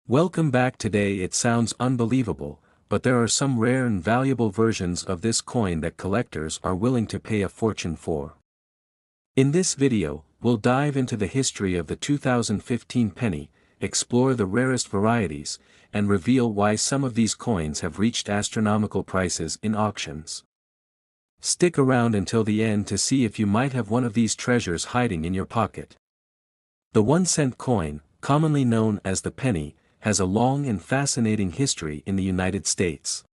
Welcome back. Today it sounds unbelievable, but there are some rare and valuable versions of this coin that collectors are willing to pay a fortune for. In this video, we'll dive into the history of the 2015 penny, explore the rarest varieties, and reveal why some of these coins have reached astronomical prices in auctions. Stick around until the end to see if you might have one of these treasures hiding in your pocket. The 1-cent coin, commonly known as the penny, has a long and fascinating history in the United States.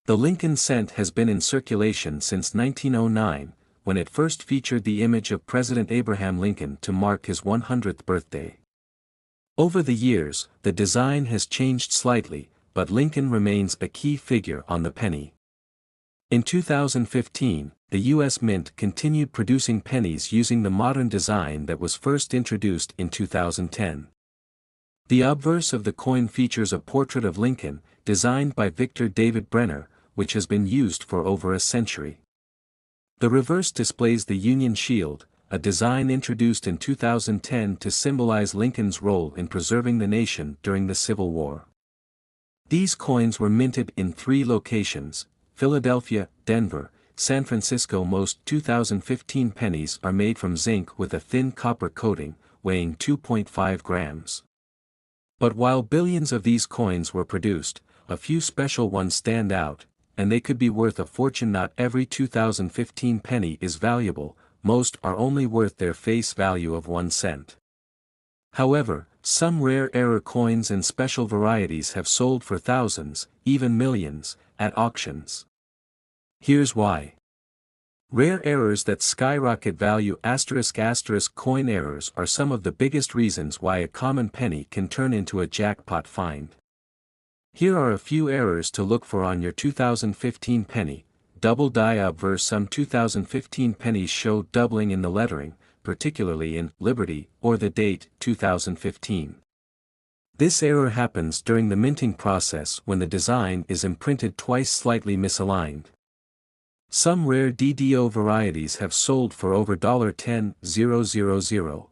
The Lincoln cent has been in circulation since 1909, when it first featured the image of President Abraham Lincoln to mark his 100th birthday. Over the years, the design has changed slightly, but Lincoln remains a key figure on the penny. In 2015, the U.S. Mint continued producing pennies using the modern design that was first introduced in 2010. The obverse of the coin features a portrait of Lincoln, designed by Victor David Brenner, which has been used for over a century. The reverse displays the Union Shield, a design introduced in 2010 to symbolize Lincoln's role in preserving the nation during the Civil War. These coins were minted in 3 locations: Philadelphia, Denver, San Francisco. Most 2015 pennies are made from zinc with a thin copper coating, weighing 2.5 grams. But while billions of these coins were produced, a few special ones stand out, and they could be worth a fortune. Not every 2015 penny is valuable, most are only worth their face value of 1 cent. However, some rare error coins and special varieties have sold for thousands, even millions, at auctions. Here's why. Rare errors that skyrocket value ***. Coin errors are some of the biggest reasons why a common penny can turn into a jackpot find. Here are a few errors to look for on your 2015 penny. Double die obverse. Some 2015 pennies show doubling in the lettering, particularly in Liberty or the date 2015. This error happens during the minting process when the design is imprinted twice slightly misaligned. Some rare DDO varieties have sold for over $10,000.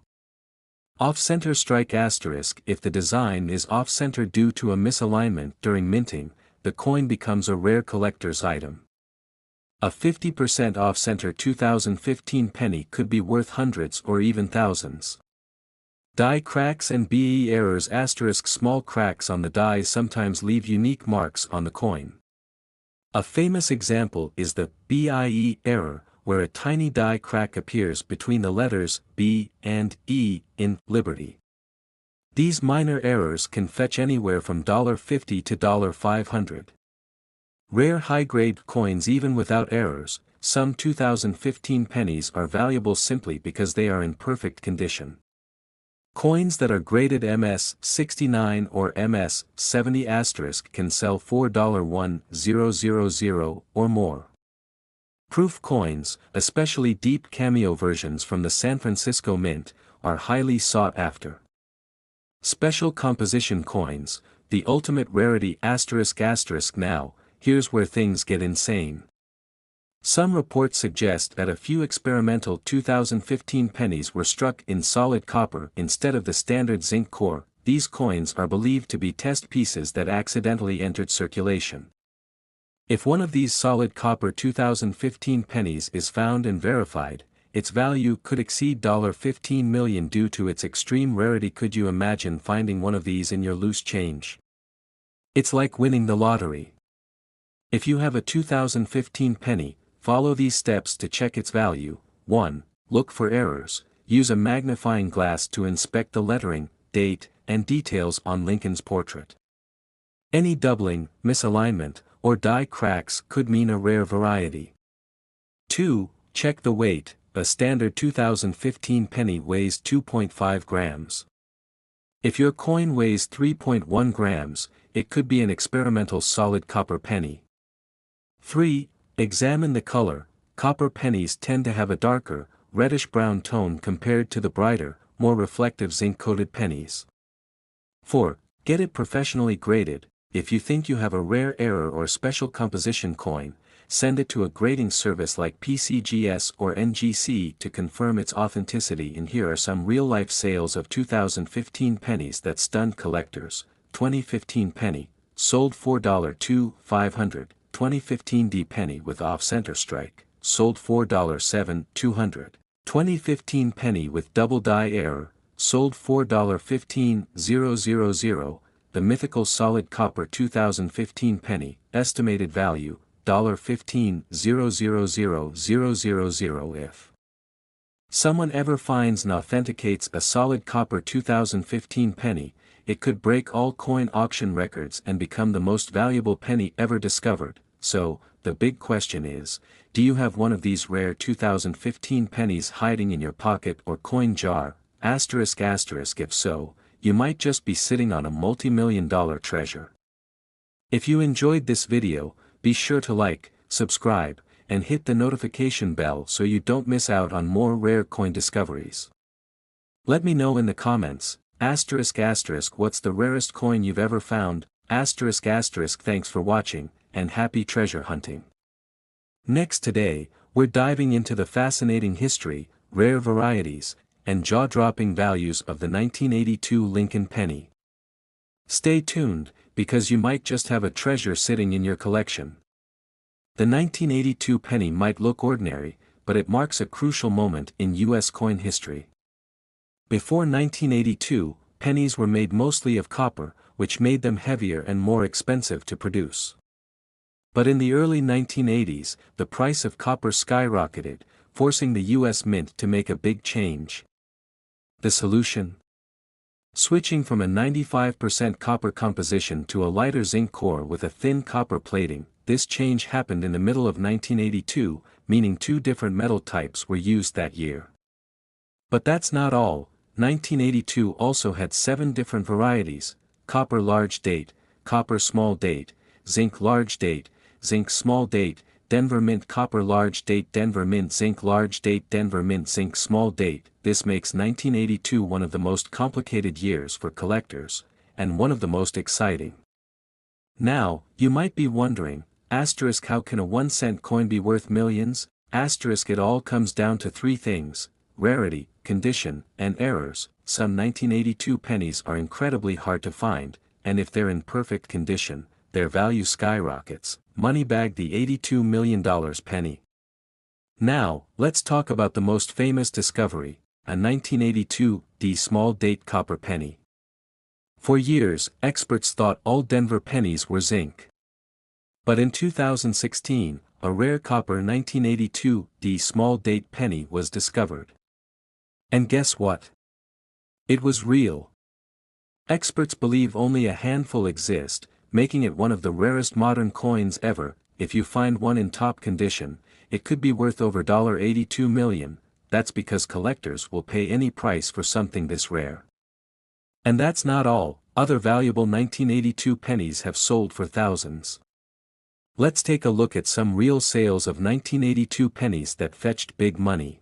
Off-center strike ***. If the design is off-center due to a misalignment during minting, the coin becomes a rare collector's item. A 50% off-center 2015 penny could be worth hundreds or even thousands. Die cracks and BE errors ***. Small cracks on the die sometimes leave unique marks on the coin. A famous example is the BIE error, where a tiny die crack appears between the letters B and E in Liberty. These minor errors can fetch anywhere from $50 to $500. Rare high-grade coins. Even without errors, some 2015 pennies are valuable simply because they are in perfect condition. Coins that are graded MS-69 or MS-70* can sell for $1,000 or more. Proof coins, especially deep cameo versions from the San Francisco Mint, are highly sought after. Special composition coins, the ultimate rarity ***. Now, here's where things get insane. Some reports suggest that a few experimental 2015 pennies were struck in solid copper instead of the standard zinc core. These coins are believed to be test pieces that accidentally entered circulation. If one of these solid copper 2015 pennies is found and verified, its value could exceed $15 million due to its extreme rarity. Could you imagine finding one of these in your loose change? It's like winning the lottery. If you have a 2015 penny, follow these steps to check its value. 1. Look for errors. Use a magnifying glass to inspect the lettering, date, and details on Lincoln's portrait. Any doubling, misalignment, or die cracks could mean a rare variety. 2. Check the weight. A standard 2015 penny weighs 2.5 grams. If your coin weighs 3.1 grams, it could be an experimental solid copper penny. 3. Examine the color. Copper pennies tend to have a darker, reddish-brown tone compared to the brighter, more reflective zinc-coated pennies. 4. Get it professionally graded. If you think you have a rare error or special composition coin, send it to a grading service like PCGS or NGC to confirm its authenticity. And here are some real-life sales of 2015 pennies that stunned collectors. 2015 penny, sold $4.2 500, 2015 D penny with off-center strike, sold $4.7 200, 2015 penny with double die error, sold $4.15 000, the mythical solid copper 2015 penny, estimated value, $15 000 if someone ever finds and authenticates a solid copper 2015 penny, it could break all coin auction records and become the most valuable penny ever discovered. So, the big question is, do you have one of these rare 2015 pennies hiding in your pocket or coin jar? If so, you might just be sitting on a multi-million-dollar treasure. If you enjoyed this video, be sure to like, subscribe, and hit the notification bell so you don't miss out on more rare coin discoveries. Let me know in the comments, what's the rarest coin you've ever found? Thanks for watching, and happy treasure hunting. Next today, we're diving into the fascinating history, rare varieties, and jaw-dropping values of the 1982 Lincoln penny. Stay tuned, because you might just have a treasure sitting in your collection. The 1982 penny might look ordinary, but it marks a crucial moment in U.S. coin history. Before 1982, pennies were made mostly of copper, which made them heavier and more expensive to produce. But in the early 1980s, the price of copper skyrocketed, forcing the U.S. Mint to make a big change. The solution? Switching from a 95% copper composition to a lighter zinc core with a thin copper plating. This change happened in the middle of 1982, meaning two different metal types were used that year. But that's not all. 1982 also had 7 different varieties: copper large date, copper small date, zinc large date, zinc small date, Denver Mint copper large date, Denver Mint zinc large date, Denver Mint zinc small date. This makes 1982 one of the most complicated years for collectors, and one of the most exciting. Now, you might be wondering, how can a 1-cent coin be worth millions? It all comes down to 3 things: rarity, condition, and errors. Some 1982 pennies are incredibly hard to find, and if they're in perfect condition, their value skyrockets. Moneybag the $82 million penny. Now, let's talk about the most famous discovery, a 1982 D small date copper penny. For years, experts thought all Denver pennies were zinc. But in 2016, a rare copper 1982 D small date penny was discovered. And guess what? It was real. Experts believe only a handful exist, making it one of the rarest modern coins ever. If you find one in top condition, it could be worth over $82 million. That's because collectors will pay any price for something this rare. And that's not all. Other valuable 1982 pennies have sold for thousands. Let's take a look at some real sales of 1982 pennies that fetched big money.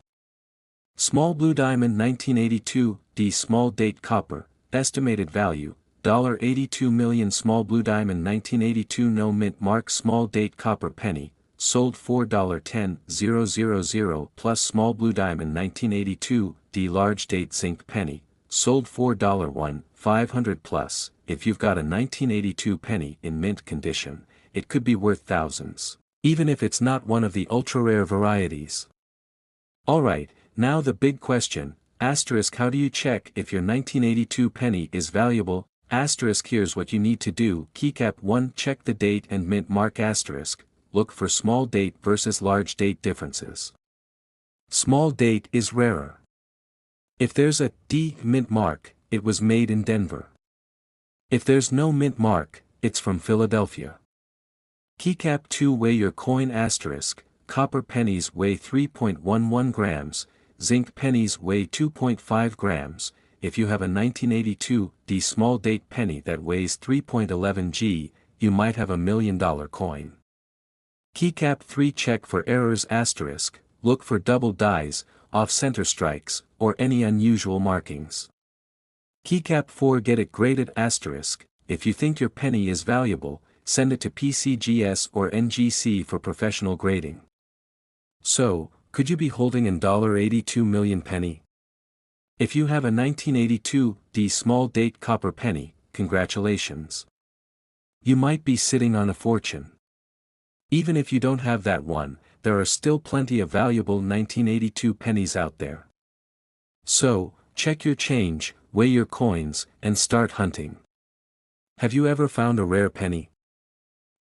Small blue diamond 1982 D small date copper, estimated value, $82 million. Small blue diamond 1982 no mint mark small date copper penny, sold $4.10 000 plus. Small blue diamond 1982 D large date zinc penny, sold $4.1 500 plus. If you've got a 1982 penny in mint condition, it could be worth thousands, even if it's not one of the ultra-rare varieties. Alright, now the big question, how do you check if your 1982 penny is valuable? Here's what you need to do. Keycap 1. Check the date and mint mark. Look for small date versus large date differences. Small date is rarer. If there's a D mint mark, it was made in Denver. If there's no mint mark, it's from Philadelphia. Keycap 2. Weigh your coin. Copper pennies weigh 3.11 grams, zinc pennies weigh 2.5 grams. If you have a 1982 D small date penny that weighs 3.11 g, you might have $1 million coin. Keycap 3. Check for errors. Look for double dies, off-center strikes, or any unusual markings. Keycap 4. Get it graded. If you think your penny is valuable, send it to PCGS or NGC for professional grading. So, could you be holding an $82 million penny? If you have a 1982 D small date copper penny, congratulations. You might be sitting on a fortune. Even if you don't have that one, there are still plenty of valuable 1982 pennies out there. So, check your change, weigh your coins, and start hunting. Have you ever found a rare penny?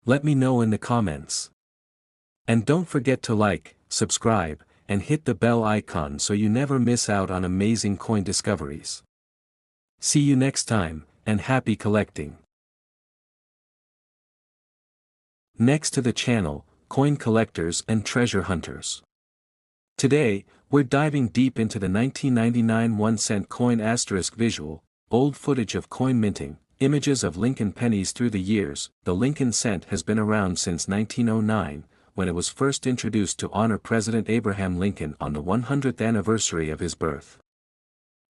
Let me know in the comments. And don't forget to like, subscribe, and hit the bell icon so you never miss out on amazing coin discoveries. See you next time, and happy collecting. Next to the channel, coin collectors and treasure hunters. Today, we're diving deep into the 1999 1-cent coin * visual, old footage of coin minting, images of Lincoln pennies through the years. The Lincoln cent has been around since 1909, when it was first introduced to honor President Abraham Lincoln on the 100th anniversary of his birth.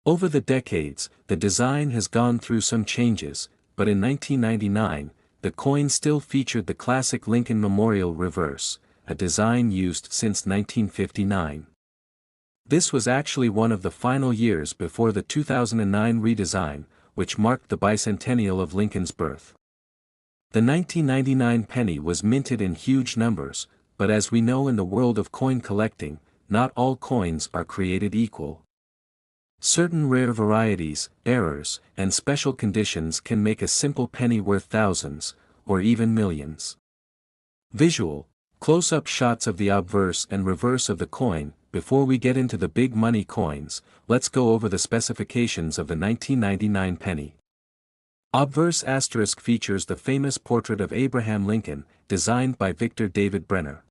Over the decades, the design has gone through some changes, but in 1999, the coin still featured the classic Lincoln Memorial reverse, a design used since 1959. This was actually one of the final years before the 2009 redesign, which marked the bicentennial of Lincoln's birth. The 1999 penny was minted in huge numbers, but as we know in the world of coin collecting, not all coins are created equal. Certain rare varieties, errors, and special conditions can make a simple penny worth thousands, or even millions. Visual, close-up shots of the obverse and reverse of the coin. Before we get into the big money coins, let's go over the specifications of the 1999 penny. Obverse * features the famous portrait of Abraham Lincoln, designed by Victor David Brenner.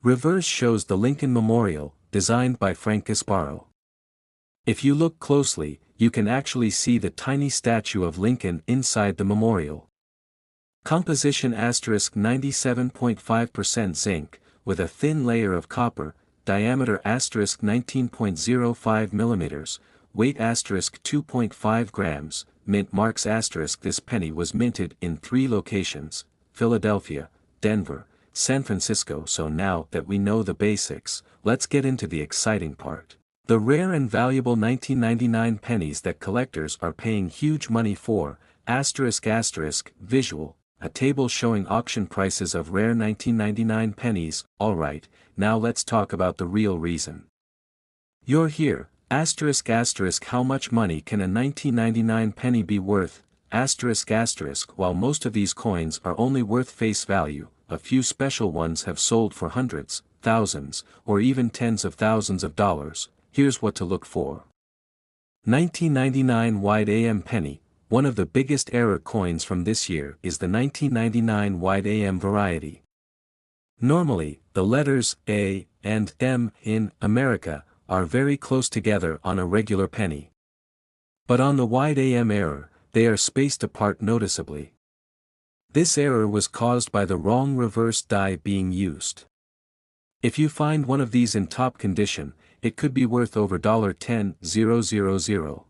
Reverse shows the Lincoln Memorial, designed by Frank Gasparo. If you look closely, you can actually see the tiny statue of Lincoln inside the memorial. Composition * 97.5% zinc, with a thin layer of copper, diameter * 19.05 mm, weight * 2.5 grams, mint marks * This penny was minted in 3 locations, Philadelphia, Denver, San Francisco. So now that we know the basics, let's get into the exciting part. The rare and valuable 1999 pennies that collectors are paying huge money for, ***, visual, a table showing auction prices of rare 1999 pennies. Alright, now let's talk about the real reason you're here. ***, how much money can a 1999 penny be worth? ***, while most of these coins are only worth face value, a few special ones have sold for hundreds, thousands, or even tens of thousands of dollars. Here's what to look for. 1999 wide AM penny. One of the biggest error coins from this year is the 1999 wide AM variety. Normally, the letters A and M in America are very close together on a regular penny. But on the wide AM error, they are spaced apart noticeably. This error was caused by the wrong reverse die being used. If you find one of these in top condition, it could be worth over $10,000.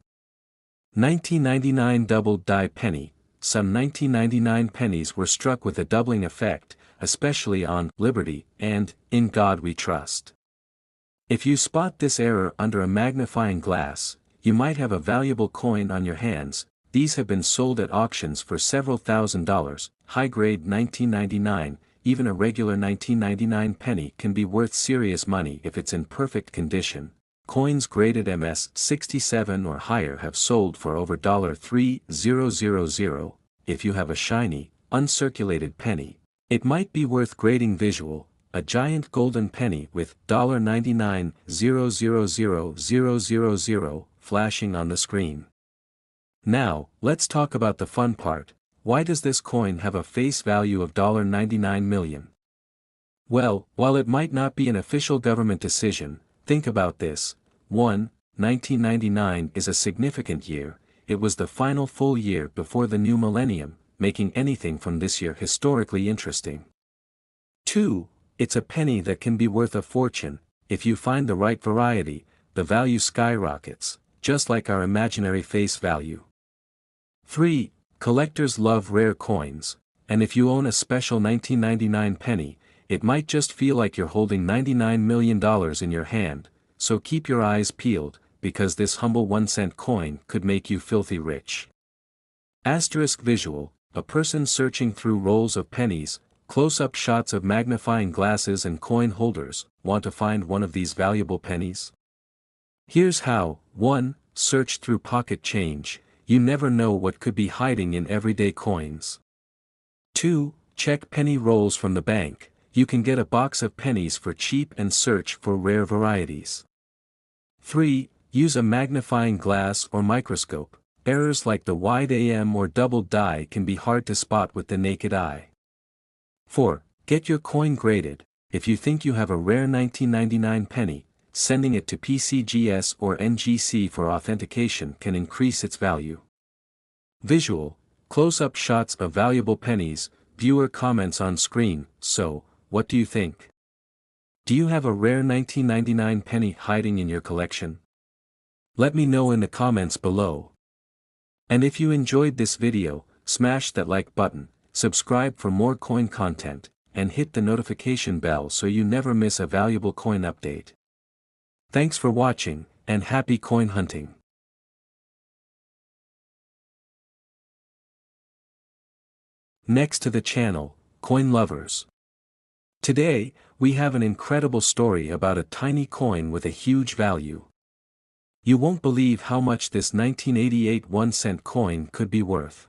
1999 doubled die penny. Some 1999 pennies were struck with a doubling effect, especially on Liberty and In God We Trust. If you spot this error under a magnifying glass, you might have a valuable coin on your hands. These have been sold at auctions for several $1,000s. High-grade 1999. Even a regular 1999 penny can be worth serious money if it's in perfect condition. Coins graded MS 67 or higher have sold for over $3,000. If you have a shiny, uncirculated penny, it might be worth grading. Visual, a giant golden penny with $99,000,000 flashing on the screen. Now, let's talk about the fun part. Why does this coin have a face value of $99 million? Well, while it might not be an official government decision, think about this. 1. 1999 is a significant year. It was the final full year before the new millennium, making anything from this year historically interesting. 2. It's a penny that can be worth a fortune. If you find the right variety, the value skyrockets, just like our imaginary face value. 3. Collectors love rare coins, and if you own a special 1999 penny, it might just feel like you're holding $99 million in your hand, so keep your eyes peeled, because this humble 1-cent coin could make you filthy rich. Asterisk visual, a person searching through rolls of pennies, close-up shots of magnifying glasses and coin holders. Want to find one of these valuable pennies? Here's how. 1. Search through pocket change. You never know what could be hiding in everyday coins. 2. Check penny rolls from the bank. You can get a box of pennies for cheap and search for rare varieties. 3. Use a magnifying glass or microscope. Errors like the wide AM or double die can be hard to spot with the naked eye. 4. Get your coin graded. If you think you have a rare 1999 penny, sending it to PCGS or NGC for authentication can increase its value. Visual, close-up shots of valuable pennies. Viewer comments on screen. So, what do you think? Do you have a rare 1999 penny hiding in your collection? Let me know in the comments below. And if you enjoyed this video, smash that like button, subscribe for more coin content, and hit the notification bell so you never miss a valuable coin update. Thanks for watching, and happy coin hunting. Next to the channel, coin lovers. Today, we have an incredible story about a tiny coin with a huge value. You won't believe how much this 1988 1-cent coin could be worth.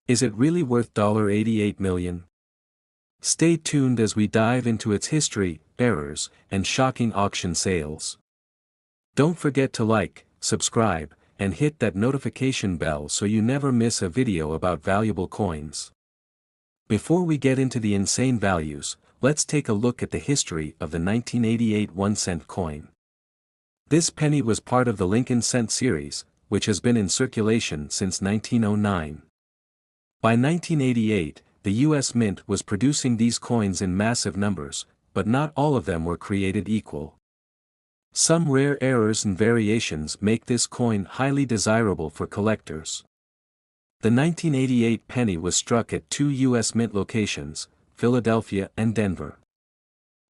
Is it really worth $88 million? Stay tuned as we dive into its history, errors, and shocking auction sales. Don't forget to like, subscribe, and hit that notification bell so you never miss a video about valuable coins. Before we get into the insane values, let's take a look at the history of the 1988 1-cent coin. This penny was part of the Lincoln cent series, which has been in circulation since 1909. By 1988, the U.S. Mint was producing these coins in massive numbers, but not all of them were created equal. Some rare errors and variations make this coin highly desirable for collectors. The 1988 penny was struck at 2 U.S. Mint locations, Philadelphia and Denver.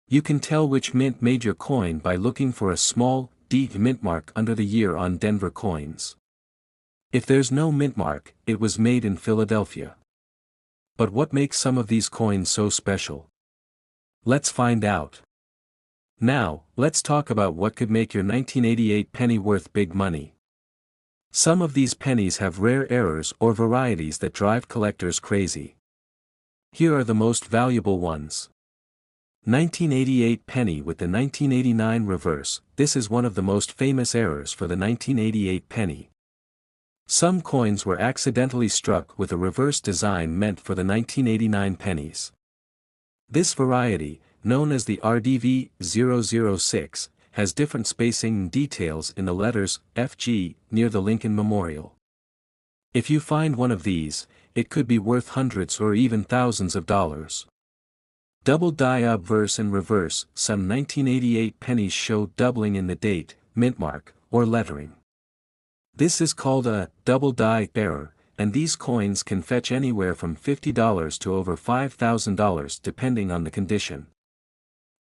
You can tell which mint made your coin by looking for a small, D mint mark under the year on Denver coins. If there's no mint mark, it was made in Philadelphia. But what makes some of these coins so special? Let's find out. Now, let's talk about what could make your 1988 penny worth big money. Some of these pennies have rare errors or varieties that drive collectors crazy. Here are the most valuable ones. 1988 penny with the 1989 reverse. This is one of the most famous errors for the 1988 penny. Some coins were accidentally struck with a reverse design meant for the 1989 pennies. This variety, known as the RDV-006, has different spacing and details in the letters FG near the Lincoln Memorial. If you find one of these, it could be worth hundreds or even thousands of dollars. Double die obverse and reverse. Some 1988 pennies show doubling in the date, mint mark, or lettering. This is called a double die error, and these coins can fetch anywhere from $50 to over $5,000 depending on the condition.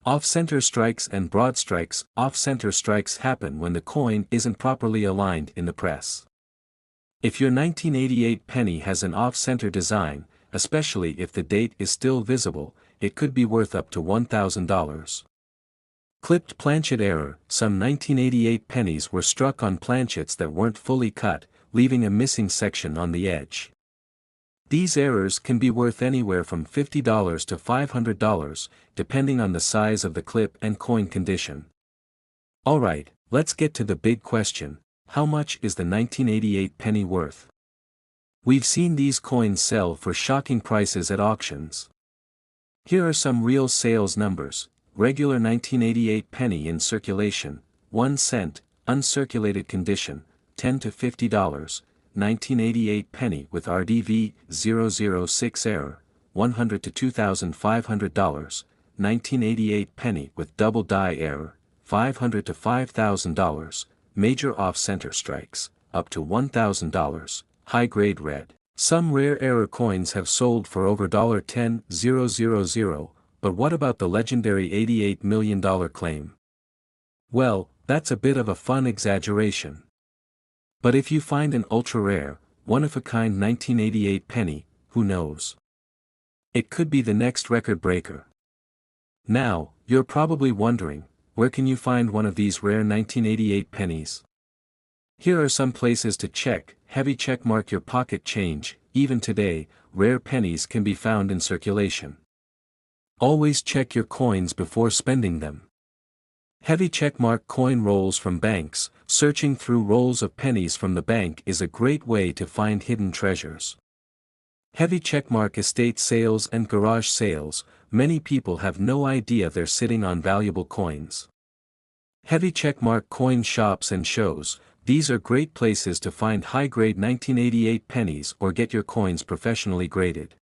Off-center strikes and broad strikes. Off-center strikes happen when the coin isn't properly aligned in the press. If your 1988 penny has an off-center design, especially if the date is still visible, it could be worth up to $1,000. Clipped planchet error. Some 1988 pennies were struck on planchets that weren't fully cut, leaving a missing section on the edge. These errors can be worth anywhere from $50 to $500, depending on the size of the clip and coin condition. Alright, let's get to the big question: how much is the 1988 penny worth? We've seen these coins sell for shocking prices at auctions. Here are some real sales numbers. Regular 1988 penny in circulation, 1 cent, uncirculated condition, $10 to $50. 1988 penny with RDV-006 error, $100 to $2,500. 1988 penny with double die error, $500 to $5,000. Major off-center strikes, up to $1,000. High-grade red. Some rare error coins have sold for over $10,000, but what about the legendary $88 million claim? Well, that's a bit of a fun exaggeration. But if you find an ultra-rare, one-of-a-kind 1988 penny, who knows? It could be the next record breaker. Now, you're probably wondering, where can you find one of these rare 1988 pennies? Here are some places to check. Heavy checkmark your pocket change. Even today, rare pennies can be found in circulation. Always check your coins before spending them. Heavy checkmark coin rolls from banks. Searching through rolls of pennies from the bank is a great way to find hidden treasures. Heavy checkmark estate sales and garage sales. Many people have no idea they're sitting on valuable coins. Heavy checkmark coin shops and shows. These are great places to find high-grade 1988 pennies or get your coins professionally graded.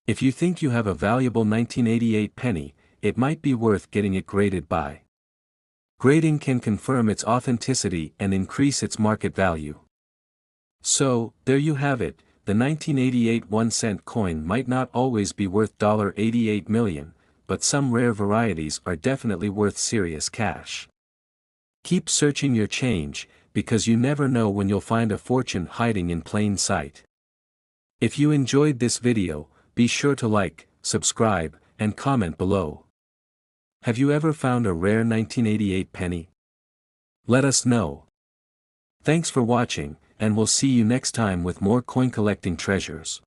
If you think you have a valuable 1988 penny, it might be worth getting it graded by. Grading can confirm its authenticity and increase its market value. So, there you have it. The 1988 1-cent coin might not always be worth $88 million, but some rare varieties are definitely worth serious cash. Keep searching your change, because you never know when you'll find a fortune hiding in plain sight. If you enjoyed this video, be sure to like, subscribe, and comment below. Have you ever found a rare 1988 penny? Let us know. Thanks for watching, and we'll see you next time with more coin collecting treasures.